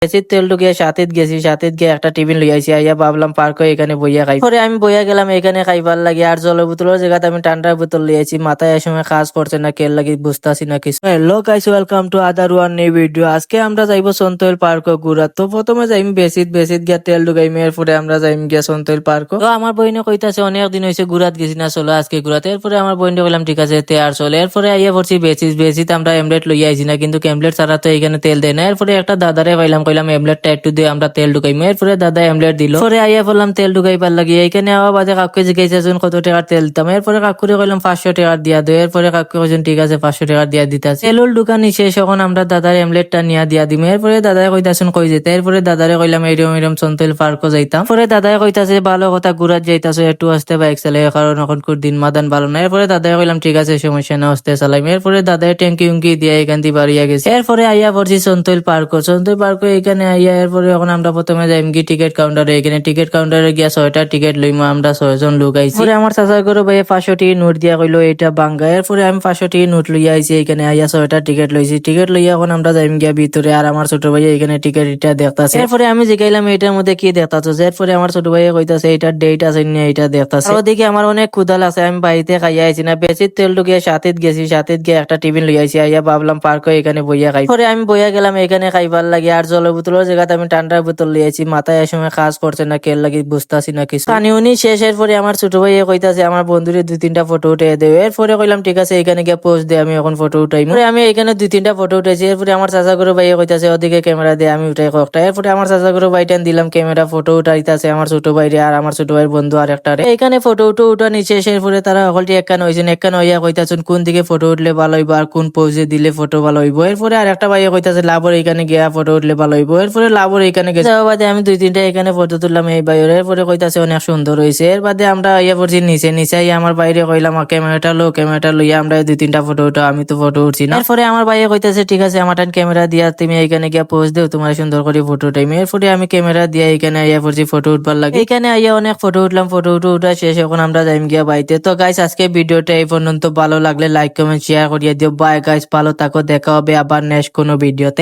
বেশি তেল ঢুকিয়ে সাথে গেছি, সাথে গিয়ে একটা টিফিন লই আইছি। আইয়া ভাবলাম পার্ক হয়ে এখানে বইয়া খাই। পরে আমি বইয়া গেলাম এখানে খাইবার লাগে, আর জলের বোতলের জায়গাতে আমি ঠান্ডার বোতল লই আইছি। মাথায় এই সময় কাজ করছে না, কেল লাগি বুঝতাছি না কিছু। Hello guys, welcome to other one knew video. আজকে আমরা যাইবো সন্তোল পার্ক ঘুরা। তো প্রথমে যাইম বেসিত গিয়া তেল ঢুকাইম, এরপরে আমরা যাইম গিয়া সন্তোল পার্ক। তো আমার বইনে কইতাছে অনেক দিন হইছে ঘুরাত গেছি না, চলো আজকে ঘুরাতে। এরপরে আমার বইনে বললাম ঠিক আছে তে আর চলে। এরপরে আইয়া পড়ছি বেসিত আমরা এমলেট লইয়া আইছি না, কিন্তু এমলেট ছাড়া তো এখানে তেল দেয় না। এরপরে একটা দাদারে পাইলাম, কইলাম এমলেটটা একটু দিয়ে আমরা তেল ঢুকাইম। এরপরে দাদা এমলেট দিল। পরে আইয়া বললাম তেল ঢুকাইবার লাগি। এইখানে আবার বাদে কাকুকে জিজ্ঞাসা কত টাকার তেল দিতাম। এরপরে কাকুরে কইলাম 500 টাকার দিয়া দে। এরপরে কাকু কইছেন ঠিক আছে 500 টাকার দিয়া দিতাছে। তেলুল দোকানি শেষ, এখন আমরা দাদার এমলেটটা নিয়া দিয়া দিম। এরপরে দাদারে কইতাছেন কই যেতে। এরপরে দাদারে কইলাম এরম সন্তোল পার্কও যাইতাম। পরে দাদারে কইতাছে ভালো কথা ঘুরাত যাইতাছো, একটু আস্তে বাইক চালাই, কারণ এখন দিন মাদান ভালো না। এরপরে দাদারে কইলাম ঠিক আছে সমস্যা না, আস্তে চালাইম। এরপরে দাদারে ট্যাঙ্কি উঙ্কি দিয়ে এখান দিয়ে বাড়িয়া গেছে। এরপরে আইয়া পড়ছি সন্তোল পার্ক। সন্তোল পার্ক এখানে আইয়া এরপরে এখন আমরা প্রথমে যাইম কি টিকিট কাউন্টারে। এখানে টিকিট কাউন্টারে গিয়া 6টা টিকিট লইমা আমরা 6 জন লোক আইছি। পরে আমার চাচা করে ভাই 500 টি নোট দিয়া কইলো এটা বাঙ্গা। এরপরে আমি 500 টি নোট লইয়া আইছি। এখানে আইয়া 6টা টিকিট লইছি। টিকিট লইয়া এখন আমরা যাইম গিয়া ভিতরে, আর আমার ছোট ভাই এখানে টিকিট এটা দেখতাছে। এরপরে আমি জিগাইলাম এটার মধ্যে কি দেখতাছো। এরপরে আমার ছোট ভাই কইতাছে এটার ডেট আছে না, এটা দেখতাছে। আর ওদিকে আমার অনেক ক্ষুধা লাগছে, আমি বাড়িতে খাইয়া আইছি না। বেশি তেল ঢুকিয়ে সাথে গেছি, সাথে গিয়ে একটা টিফিন লই আইছি। আইয়া ভাবলাম পার্ক হয়ে এখানে বইয়া খাই। পরে আমি বইয়া গেলাম এখানে খাইবার লাগে, আর জলের বোতলের জায়গাতে আমি ঠান্ডার বোতল লই আইছি। মাথায় এই সময় কাজ করছে না, কেল লাগি বুঝতাছি না কিছু। পানি উনি শেষের পরে আমার ছোট ভাই কইতাছে আমার বন্ধুরে 2-3টা ফটো উঠে দেবে। এরপরে কইলাম ঠিক আছে এখানে গিয়ে পোস্ট দে, আমি এখন ফটো উঠাই। আমি এখানে 2-3টা ফটো উঠেছি। এরপরে আমার চাচা করে ভাই কইতাছে ওদিকে ক্যামেরা দিয়ে, আমি উঠাই কয়েকটা। এরপরে আমার চাচা করে ভাইটান দিলাম ক্যামেরা, ফটো উঠাইতাছে আমার ছোট ভাইরে আর আমার ছোট ভাইয়ের বন্ধু আর একটা। এখানে ফটো উঠা নিচে শেষের পরে তারা সকলটি একখান হয়েছেন। একখান হইয়া কইতাছেন কোন দিকে ফটো উঠলে ভালো হইব আর কোন পোজে দিলে ফটো ভালো হইব। এরপরে আর একটা ভাইয়া কইতাছে লাভর এখানে গিয়া ফটো উঠলে ভালো হইব। এরপরে লাভর এখানে গেছে বাদে আমি 2-3টা এখানে ফটো তুললাম এই ভাইয়ের। এরপরে কইতাছে অনেক সুন্দর হয়েছে। এর বাদে আমরা ইয়া পড়ছি নিচে আমার বাইরে কইলাম ক্যামেরাটা লইয়া আমরা 2-3টা ফটো উঠাও, আমি তো ফটো উঠছি না। এরপরে আমার ভাইয়া কইতাছে ঠিক আছে আমার ক্যামেরা দিয়া তুমি এখানে গিয়া পোজ দেও, তোমার সুন্দর করে ফটো টাইম। এরপরে আমি ক্যামেরা দিয়া এখানে আইয়া পড়ছি ফটো উঠবার লাগে। এখানে আইয়া অনেক ফটো উঠলাম, ফটো উঠা শেষ, এখন আমরা যাইম গিয়া বাইতে। তো গাইস আজকে ভিডিওটা এই পর্যন্ত, ভালো লাগলে লাইক কমেন্ট শেয়ার করিয়ে দিও। বাই গাইস, ভালো থাকো, দেখা হবে আবার নেক্সট কোনো ভিডিওতে।